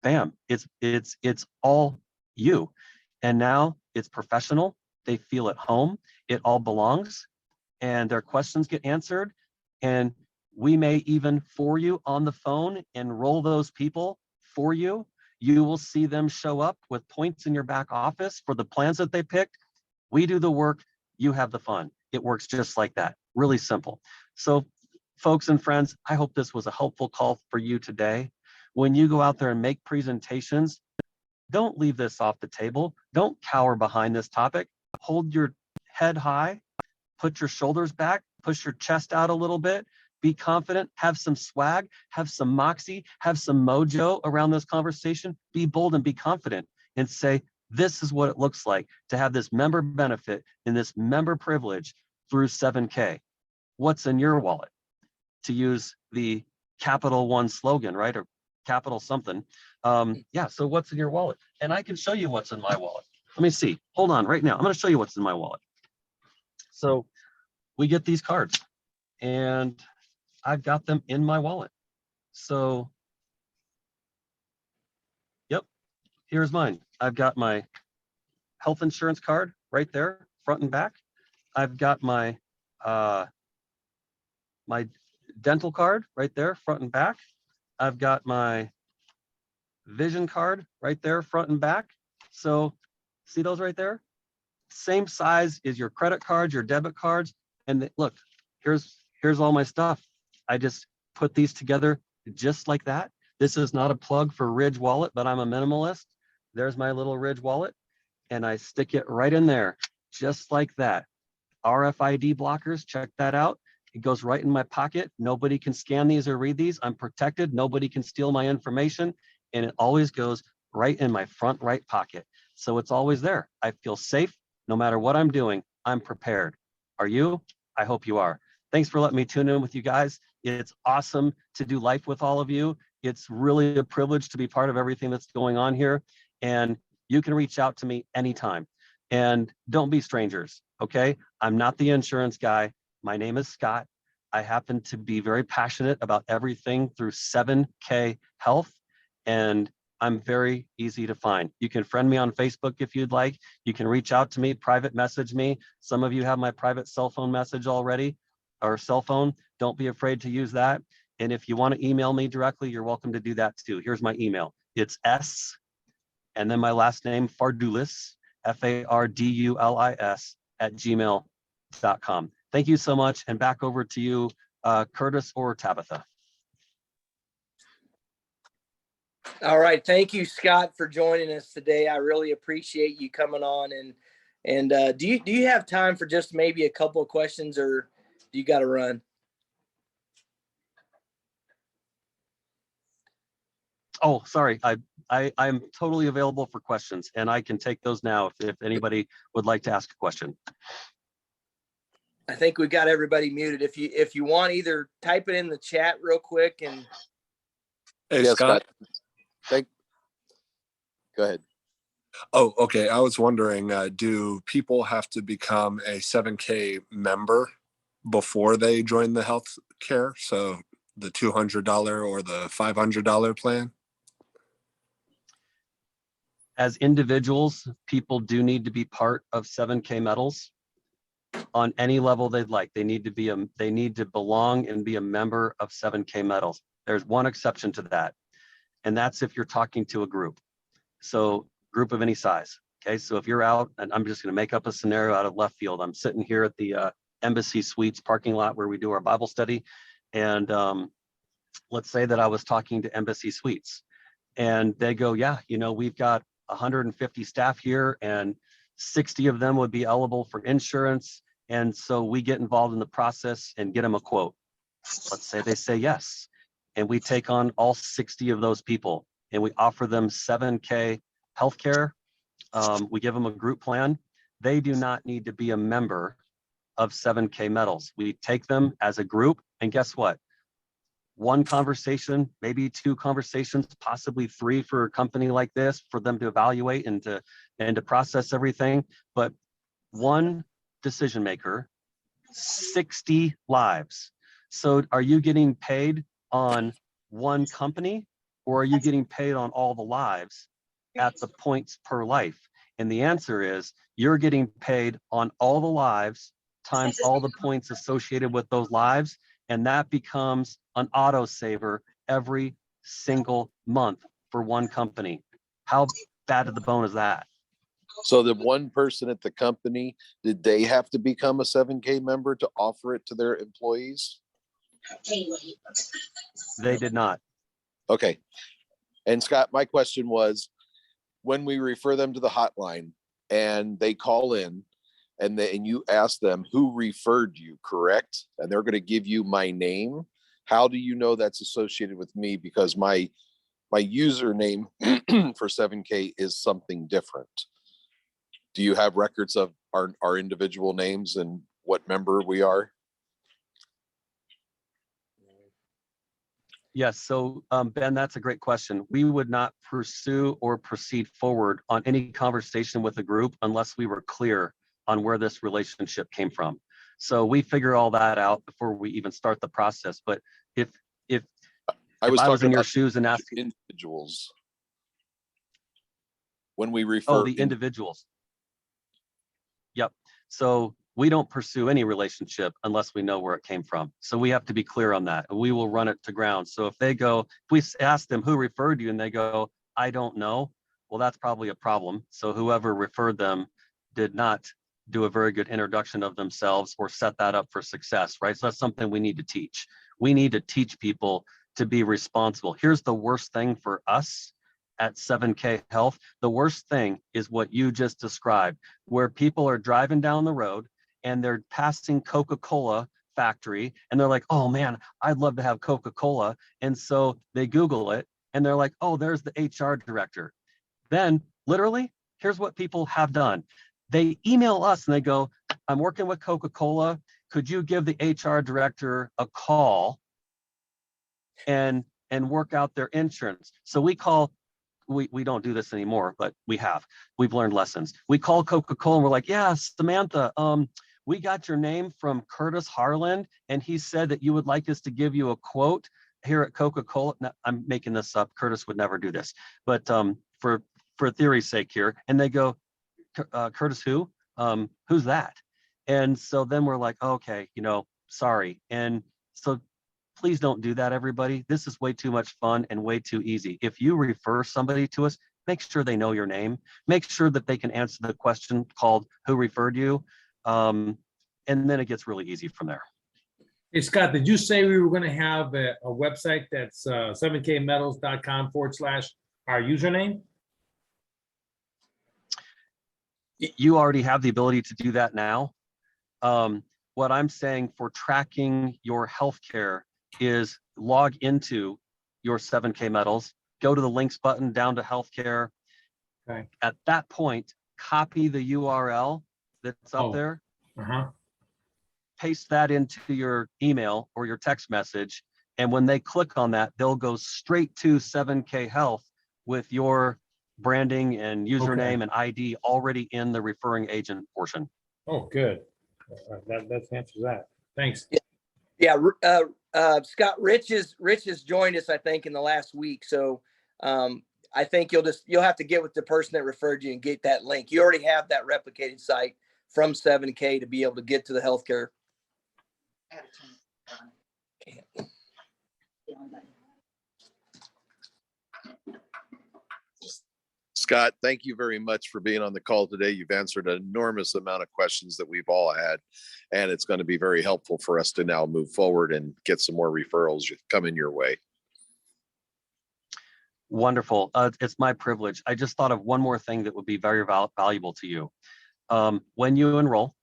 Bam, it's all you. And now it's professional. They feel at home. It all belongs, and their questions get answered. And we may even, for you on the phone, enroll those people for you. You will see them show up with points in your back office for the plans that they picked. We do the work, you have the fun. It works just like that, really simple. So folks and friends, I hope this was a helpful call for you today. when you go out there and make presentations, don't leave this off the table. Don't cower behind this topic. Hold your head high, put your shoulders back, push your chest out a little bit, be confident, have some swag, have some moxie, have some mojo around this conversation. Be bold and be confident and say, this is what it looks like to have this member benefit and this member privilege through 7K. What's in your wallet? To use the Capital One slogan, right? Or capital something. Yeah, so what's in your wallet? And I can show you what's in my wallet. Let me see. Hold on right now. I'm going to show you what's in my wallet. So we get these cards and I've got them in my wallet. So, yep, here's mine. I've got my health insurance card right there, front and back. I've got my my dental card right there, front and back. I've got my vision card right there, front and back. So see those right there? Same size as your credit cards, your debit cards. And look, here's all my stuff. I just put these together just like that. This is not a plug for Ridge Wallet, but I'm a minimalist. There's my little Ridge Wallet, and I stick it right in there, just like that. RFID blockers, check that out. It goes right in my pocket. Nobody can scan these or read these. I'm protected. Nobody can steal my information. And it always goes right in my front right pocket. So it's always there. I feel safe. No matter what I'm doing, I'm prepared. Are you? I hope you are. Thanks for letting me tune in with you guys. It's awesome to do life with all of you. It's really a privilege to be part of everything that's going on here. And you can reach out to me anytime. And don't be strangers, okay? I'm not the insurance guy. My name is Scott. I happen to be very passionate about everything through 7K Health, and I'm very easy to find. You can friend me on Facebook if you'd like. You can reach out to me, private message me. Some of you have my private cell phone message already, or cell phone. Don't be afraid to use that. And if you want to email me directly, you're welcome to do that too. Here's my email. It's S, and then my last name, Fardulis, FARDULIS @gmail.com. Thank you so much. And back over to you, Curtis or Tabitha. All right. Thank you, Scott, for joining us today. I really appreciate you coming on. And do you have time for just maybe a couple of questions, or do you got to run? Oh, sorry. I'm totally available for questions, and I can take those now if anybody would like to ask a question. I think we got everybody muted. If you want, either type it in the chat real quick and. Hey, yeah, Scott. Go ahead. Oh, okay. I was wondering, do people have to become a 7K member before they join the health care? So the $200 or the $500 plan? As individuals, people do need to be part of 7K Metals on any level they'd like. They need to belong and be a member of 7K Metals. There's one exception to that, and that's if you're talking to a group. So group of any size. Okay, so if you're out, and I'm just going to make up a scenario out of left field. I'm sitting here at the Embassy Suites parking lot where we do our Bible study, and let's say that I was talking to Embassy Suites, and they go, yeah, we've got 150 staff here, and 60 of them would be eligible for insurance, and so we get involved in the process and get them a quote. Let's say they say yes, and we take on all 60 of those people, and we offer them 7K healthcare. We give them a group plan. They do not need to be a member of 7K Metals. We take them as a group, and guess what? One conversation, maybe two conversations, possibly three for a company like this, for them to evaluate and to process everything. But one decision maker, 60 lives. So are you getting paid on one company, or are you getting paid on all the lives at the points per life? And the answer is you're getting paid on all the lives times all the points associated with those lives. And that becomes an auto saver every single month for one company. How bad of the bone is that? So the one person at the company, did they have to become a 7K member to offer it to their employees? They did not. Okay. And Scott, my question was, when we refer them to the hotline and they call in and you ask them who referred you, correct? And they're going to give you my name. How do you know that's associated with me? Because my username for 7K is something different. Do you have records of our individual names and what member we are? Yes. So, Ben, that's a great question. We would not pursue or proceed forward on any conversation with a group unless we were clear on where this relationship came from. So we figure all that out before we even start the process. But if I was in your shoes and asking individuals, when we refer, oh, the individuals. Yep. So we don't pursue any relationship unless we know where it came from. So we have to be clear on that, and we will run it to ground. So if we ask them who referred you and they go, I don't know, well, that's probably a problem. So whoever referred them did not do a very good introduction of themselves or set that up for success, right? So that's something we need to teach. We need to teach people to be responsible. Here's the worst thing for us at 7K Health. The worst thing is what you just described, where people are driving down the road and they're passing Coca-Cola factory and they're like, oh man, I'd love to have Coca-Cola. And so they Google it and they're like, oh, there's the HR director. Then literally, here's what people have done. They email us and they go, I'm working with Coca-Cola. Could you give the HR director a call and work out their insurance? So we call, we don't do this anymore, but we've learned lessons. We call Coca-Cola and we're like, yeah, Samantha, we got your name from Curtis Harland, and he said that you would like us to give you a quote here at Coca-Cola. Now, I'm making this up. Curtis would never do this, but for theory's sake here. And they go, Curtis, who? Who's that? And so then we're like, okay, sorry. And so please don't do that, everybody. This is way too much fun and way too easy. If you refer somebody to us, make sure they know your name. Make sure that they can answer the question called who referred you. And then it gets really easy from there. Hey, Scott, did you say we were going to have a website that's 7kmetals.com/our username? You already have the ability to do that now. What I'm saying for tracking your healthcare is log into your 7K Metals, go to the links button down to healthcare. Okay. At that point, copy the URL that's up there, paste that into your email or your text message. And when they click on that, they'll go straight to 7K Health with your branding and username and ID already in the referring agent portion. Oh, good. That answers that. Thanks. Yeah. Scott, Rich has joined us, I think, in the last week. So I think you'll have to get with the person that referred you and get that link. You already have that replicated site from 7K to be able to get to the healthcare. Scott, thank you very much for being on the call today. You've answered an enormous amount of questions that we've all had, and it's going to be very helpful for us to now move forward and get some more referrals coming your way. Wonderful. It's my privilege. I just thought of one more thing that would be very valuable to you. When you enroll,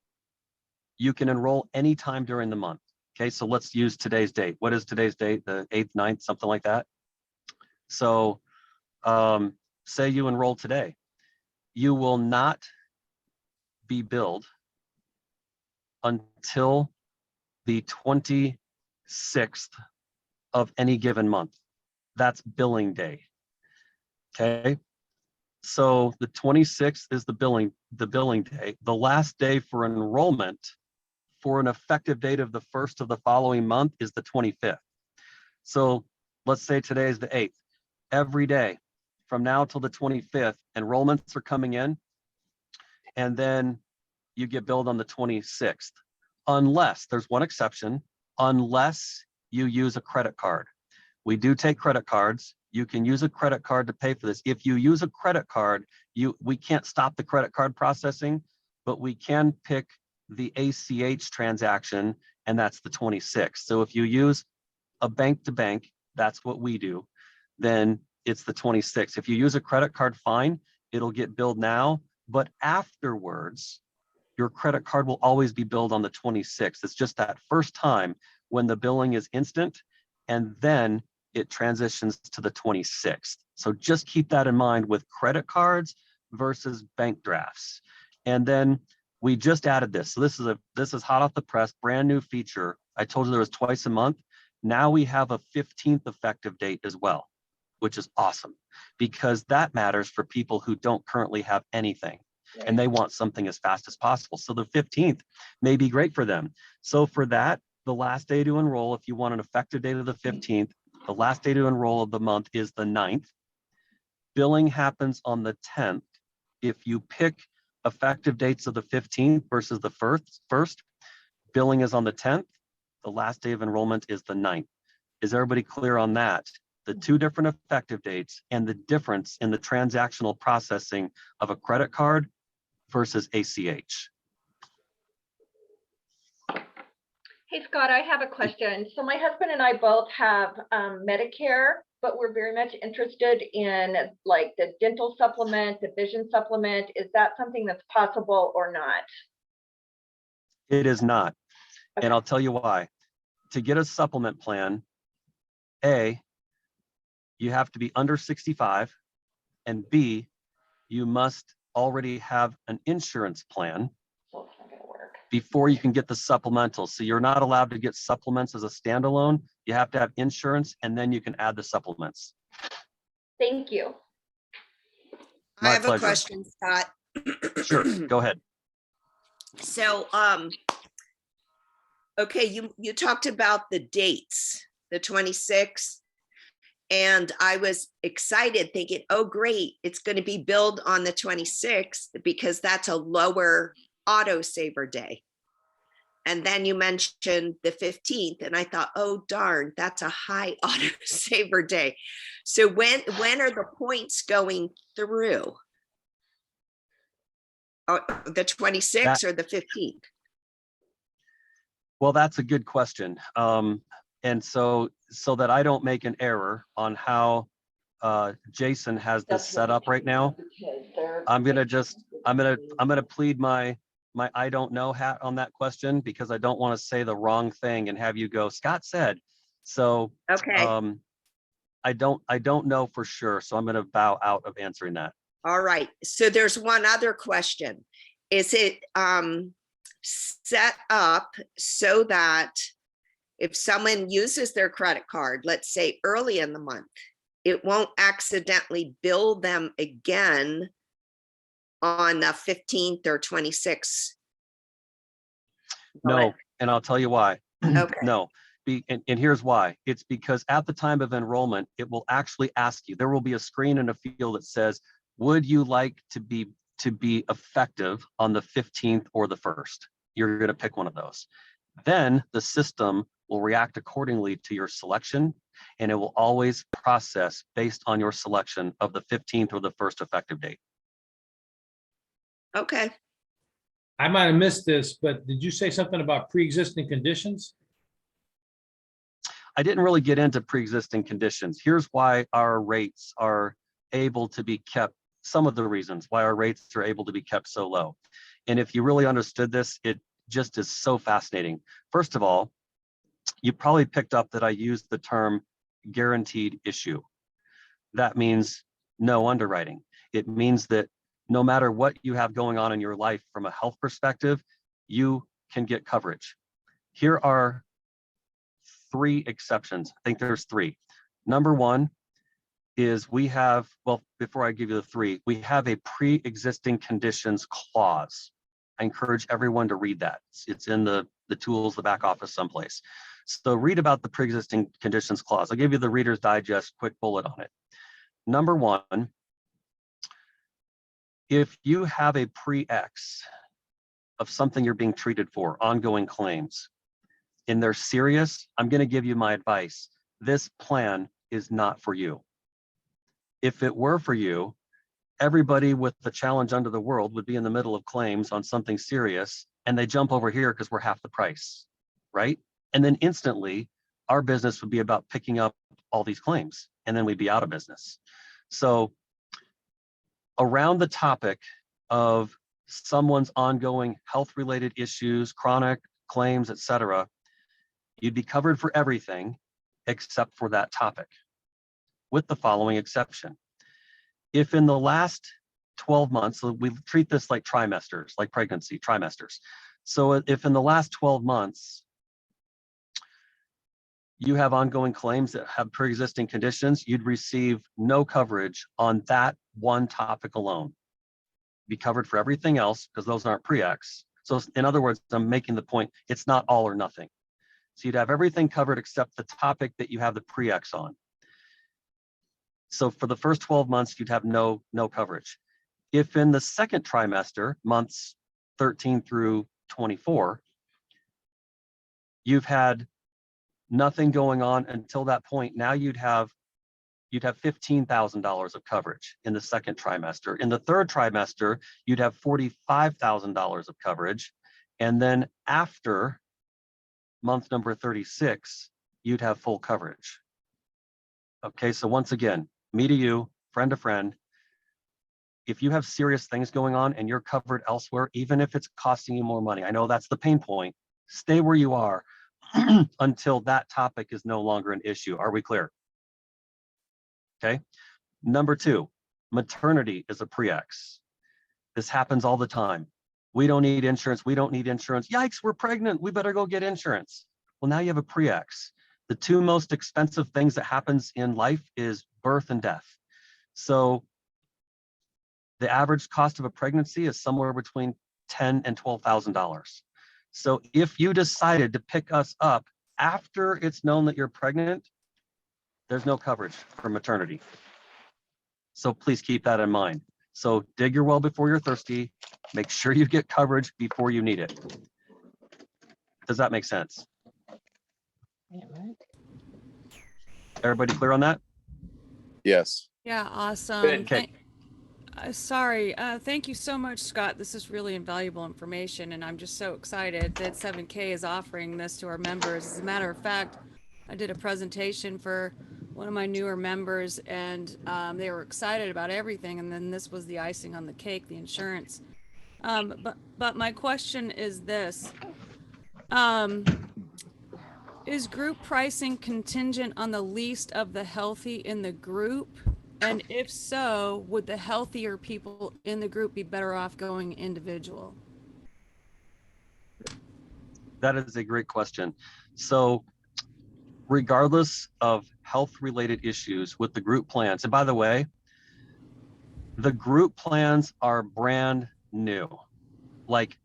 you can enroll anytime during the month. Okay, so let's use today's date. What is today's date? The 8th, 9th, something like that. So say you enroll today. You will not be billed until the 26th of any given month. That's billing day. Okay. So the 26th is the billing day. The last day for enrollment for an effective date of the 1st of the following month is the 25th. So let's say today is the 8th. Every day from now till the 25th, enrollments are coming in, and then you get billed on the 26th, unless there's one exception, unless you use a credit card. We do take credit cards. You can use a credit card to pay for this. If you use a credit card, we can't stop the credit card processing, but we can pick the ACH transaction, and that's the 26th. So if you use a bank to bank, that's what we do, then it's the 26th. If you use a credit card, fine, it'll get billed now, but afterwards, your credit card will always be billed on the 26th. It's just that first time when the billing is instant, and then it transitions to the 26th. So just keep that in mind with credit cards versus bank drafts. And then we just added this. So this is hot off the press, brand new feature. I told you there was twice a month. Now we have a 15th effective date as well, which is awesome because that matters for people who don't currently have anything and they want something as fast as possible. So the 15th may be great for them. So for that, the last day to enroll, if you want an effective date of the 15th, the last day to enroll of the month is the 9th. Billing happens on the 10th. If you pick effective dates of the 15th versus the first, billing is on the 10th. The last day of enrollment is the 9th. Is everybody clear on that? The two different effective dates and the difference in the transactional processing of a credit card versus ACH. Hey, Scott, I have a question. So my husband and I both have Medicare, but we're very much interested in like the dental supplement, the vision supplement. Is that something that's possible or not? It is not. Okay. And I'll tell you why. To get a supplement plan, A, you have to be under 65, and B, you must already have an insurance plan So it's not gonna work. before you can get the supplemental. So you're not allowed to get supplements as a standalone. You have to have insurance and then you can add the supplements. Thank you. My I have pleasure. a question, Scott. Sure, go ahead. So, okay, you talked about the dates, the 26th, and I was excited thinking, oh, great, it's going to be billed on the 26th because that's a lower auto saver day. And then you mentioned the 15th, and I thought, oh, darn, that's a high auto saver day. So when are the points going through? Oh, the 26th or the 15th? Well, that's a good question. And so that I don't make an error on how Jason has this set up right now, I'm gonna plead my I don't know hat on that question because I don't want to say the wrong thing and have you go, Scott said. So Okay. I don't know for sure. So I'm gonna bow out of answering that. All right. So there's one other question. Is it set up so that if someone uses their credit card, let's say early in the month, it won't accidentally bill them again on the 15th or 26th? No, and I'll tell you why. Okay. No, and here's why. It's because at the time of enrollment, it will actually ask you, there will be a screen in a field that says, would you like to be effective on the 15th or the 1st? You're going to pick one of those. Then the system will react accordingly to your selection, and it will always process based on your selection of the 15th or the 1st effective date. Okay. I might have missed this, but did you say something about pre-existing conditions? I didn't really get into pre-existing conditions. Here's why our rates are able to be kept, some of the reasons why our rates are able to be kept so low. And if you really understood this, it just is so fascinating. First of all, you probably picked up that I used the term guaranteed issue. That means no underwriting. It means that no matter what you have going on in your life from a health perspective, you can get coverage. Here are 3 exceptions. I think there's 3. Number 1 is we have, well, before I give you the 3, we have a pre-existing conditions clause. I encourage everyone to read that. It's in the tools, the back office someplace. So read about the pre-existing conditions clause. I'll give you the Reader's Digest quick bullet on it. Number 1, if you have a pre-X of something you're being treated for, ongoing claims, and they're serious, I'm going to give you my advice. This plan is not for you. If it were for you, everybody with the challenge under the world would be in the middle of claims on something serious, and they jump over here because we're half the price, right? And then instantly, our business would be about picking up all these claims, and then we'd be out of business. So around the topic of someone's ongoing health-related issues, chronic claims, etc., you'd be covered for everything except for that topic, with the following exception. If in the last 12 months, so we treat this like trimesters, like pregnancy, trimesters. So if in the last 12 months, you have ongoing claims that have pre-existing conditions, you'd receive no coverage on that one topic alone. Be covered for everything else because those aren't pre-ex. So in other words, I'm making the point, it's not all or nothing. So you'd have everything covered except the topic that you have the pre-ex on. So for the first 12 months, you'd have no coverage. If in the second trimester, months 13 through 24, you've had nothing going on until that point, now you'd have $15,000 of coverage in the second trimester. In the third trimester, you'd have $45,000 of coverage. And then after month number 36, you'd have full coverage. Okay, so once again, me to you, friend to friend, if you have serious things going on and you're covered elsewhere, even if it's costing you more money, I know that's the pain point, stay where you are until that topic is no longer an issue. Are we clear? Okay. Number two, maternity is a pre-ex. This happens all the time. We don't need insurance. We don't need insurance. Yikes, we're pregnant. We better go get insurance. Well, now you have a pre-ex. The two most expensive things that happens in life is birth and death. So the average cost of a pregnancy is somewhere between $10,000 and $12,000. So if you decided to pick us up after it's known that you're pregnant, there's no coverage for maternity. So please keep that in mind. So dig your well before you're thirsty. Make sure you get coverage before you need it. Does that make sense? Everybody clear on that? Yes. Yeah, awesome. Okay. Thank you so much, Scott. This is really invaluable information, and I'm just so excited that 7K is offering this to our members. As a matter of fact, I did a presentation for one of my newer members, and they were excited about everything, and then this was the icing on the cake, the insurance. But my question is this. Is group pricing contingent on the least of the healthy in the group? And if so, would the healthier people in the group be better off going individual? That is a great question. So regardless of health-related issues with the group plans, and by the way, the group plans are brand new, like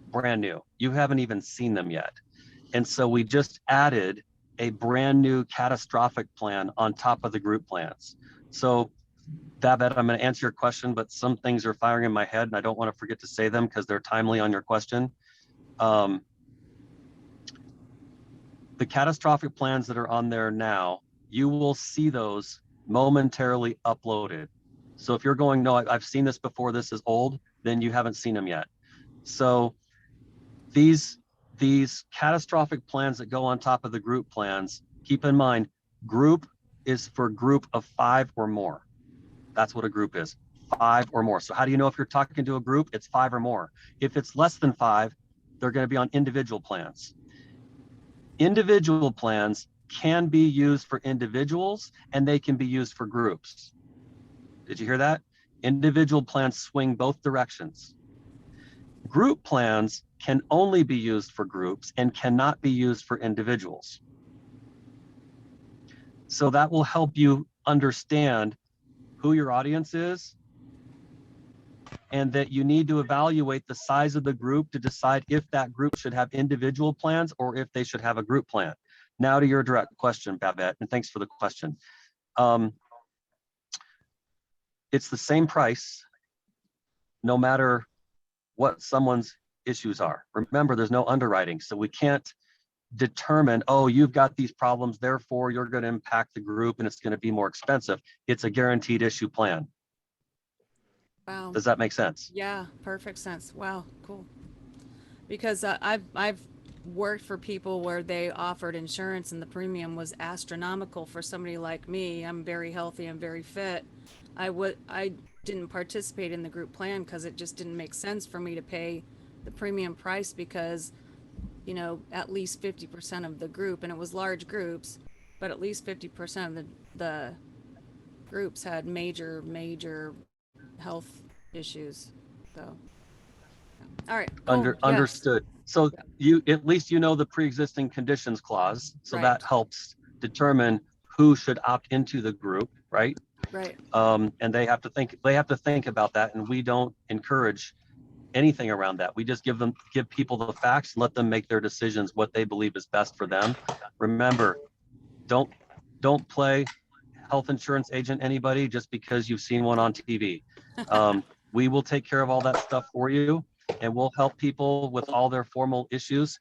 brand new. You haven't even seen them yet. And so we just added a brand new catastrophic plan on top of the group plans. So Babette, I'm going to answer your question, but some things are firing in my head and I don't want to forget to say them because they're timely on your question. The catastrophic plans that are on there now, you will see those momentarily uploaded. So if you're going, no, I've seen this before, this is old, then you haven't seen them yet. So these catastrophic plans that go on top of the group plans, keep in mind, group is for group of 5 or more. That's what a group is, 5 or more. So how do you know if you're talking to a group? It's 5 or more. If it's less than 5, they're going to be on individual plans. Individual plans can be used for individuals and they can be used for groups. Did you hear that? Individual plans swing both directions. Group plans can only be used for groups and cannot be used for individuals. So that will help you understand who your audience is and that you need to evaluate the size of the group to decide if that group should have individual plans or if they should have a group plan. Now to your direct question, Babette, and thanks for the question. It's the same price no matter what someone's issues are. Remember, there's no underwriting, so we can't determine, oh, you've got these problems, therefore you're going to impact the group and it's going to be more expensive. It's a guaranteed issue plan. Wow. Does that make sense? Yeah, perfect sense. Wow, cool. Because I've worked for people where they offered insurance and the premium was astronomical for somebody like me. I'm very healthy, I'm very fit. I didn't participate in the group plan because it just didn't make sense for me to pay the premium price because, you know, at least 50% of the group, and it was large groups, but at least 50% of the groups had major health issues. So, all right, cool. Yes. Understood. So you, at least you know the pre-existing conditions clause, so Right. that helps determine who should opt into the group, right? Right. And they have to think about that, and we don't encourage anything around that. We just give people the facts and let them make their decisions what they believe is best for them. Remember, don't play health insurance agent anybody just because you've seen one on TV. We will take care of all that stuff for you, and we'll help people with all their formal issues,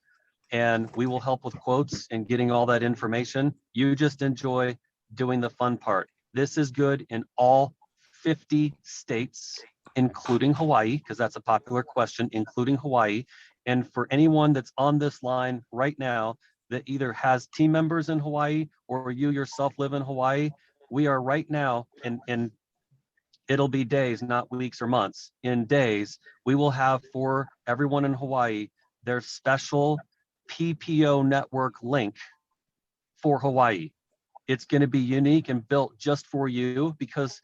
and we will help with quotes and getting all that information. You just enjoy doing the fun part. This is good in all 50 states, including Hawaii, because that's a popular question, including Hawaii. And for anyone that's on this line right now that either has team members in Hawaii or you yourself live in Hawaii, we are right now, and it'll be days, not weeks or months, in days, we will have for everyone in Hawaii their special PPO network link for Hawaii. It's going to be unique and built just for you because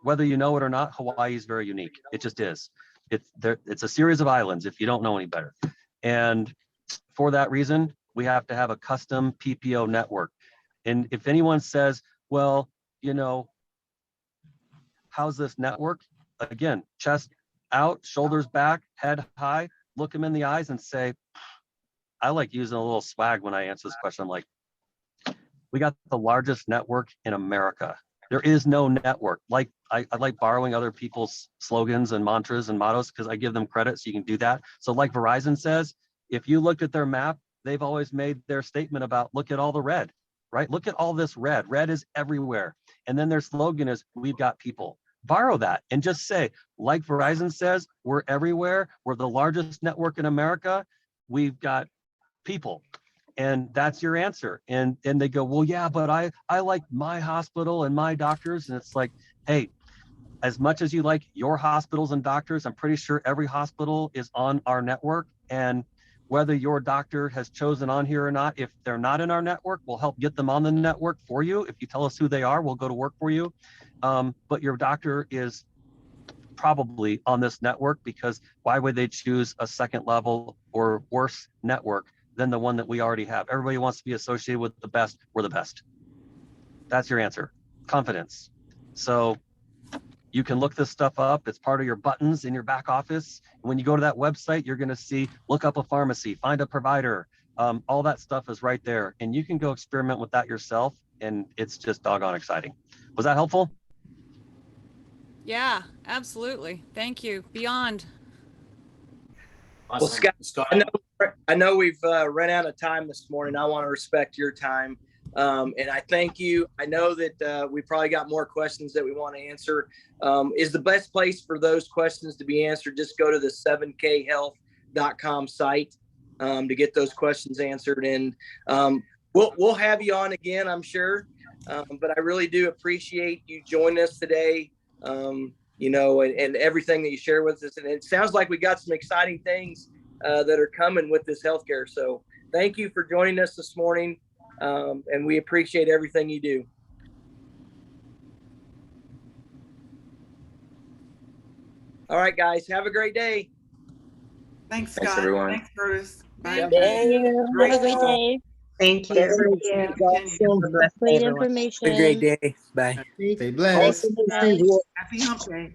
whether you know it or not, Hawaii is very unique. It just is. It's a series of islands if you don't know any better. And for that reason, we have to have a custom PPO network. And if anyone says, well, you know, how's this network? Again, chest out, shoulders back, head high, look them in the eyes and say, I like using a little swag when I answer this question. I'm like, we got the largest network in America. There is no network. Like I like borrowing other people's slogans and mantras and mottos because I give them credit, so you can do that. So like Verizon says, if you looked at their map, they've always made their statement about look at all the red, right? Look at all this red. Red is everywhere. And then their slogan is we've got people. Borrow that and just say, like Verizon says, we're everywhere. We're the largest network in America. We've got people. And that's your answer. And they go, well, yeah, but I like my hospital and my doctors. And it's like, hey, as much as you like your hospitals and doctors, I'm pretty sure every hospital is on our network. And whether your doctor has chosen on here or not, if they're not in our network, we'll help get them on the network for you. If you tell us who they are, we'll go to work for you. But your doctor is probably on this network because why would they choose a second level or worse network than the one that we already have? Everybody wants to be associated with the best. We're the best. That's your answer. Confidence. So you can look this stuff up. It's part of your buttons in your back office. When you go to that website, you're going to see, look up a pharmacy, find a provider. All that stuff is right there. And you can go experiment with that yourself. And it's just doggone exciting. Was that helpful? Yeah, absolutely. Thank you. Beyond. Well, Scott, I know we've run out of time this morning. I want to respect your time. And I thank you. I know that we probably got more questions that we want to answer. Is the best place for those questions to be answered, just go to the 7khealth.com site to get those questions answered. And we'll have you on again, I'm sure. But I really do appreciate you joining us today. You know, and everything that you share with us. And it sounds like we got some exciting things that are coming with this healthcare. So thank you for joining us this morning. And we appreciate everything you do. All right, guys, have a great day. Thanks, Scott. Thanks, everyone. Thanks, Curtis. Bye. Thank you. Great Have a great call. day. Thank Thank you. you. Great information. Have a great day. Bye. Stay blessed. Thanks, guys. Happy hump day.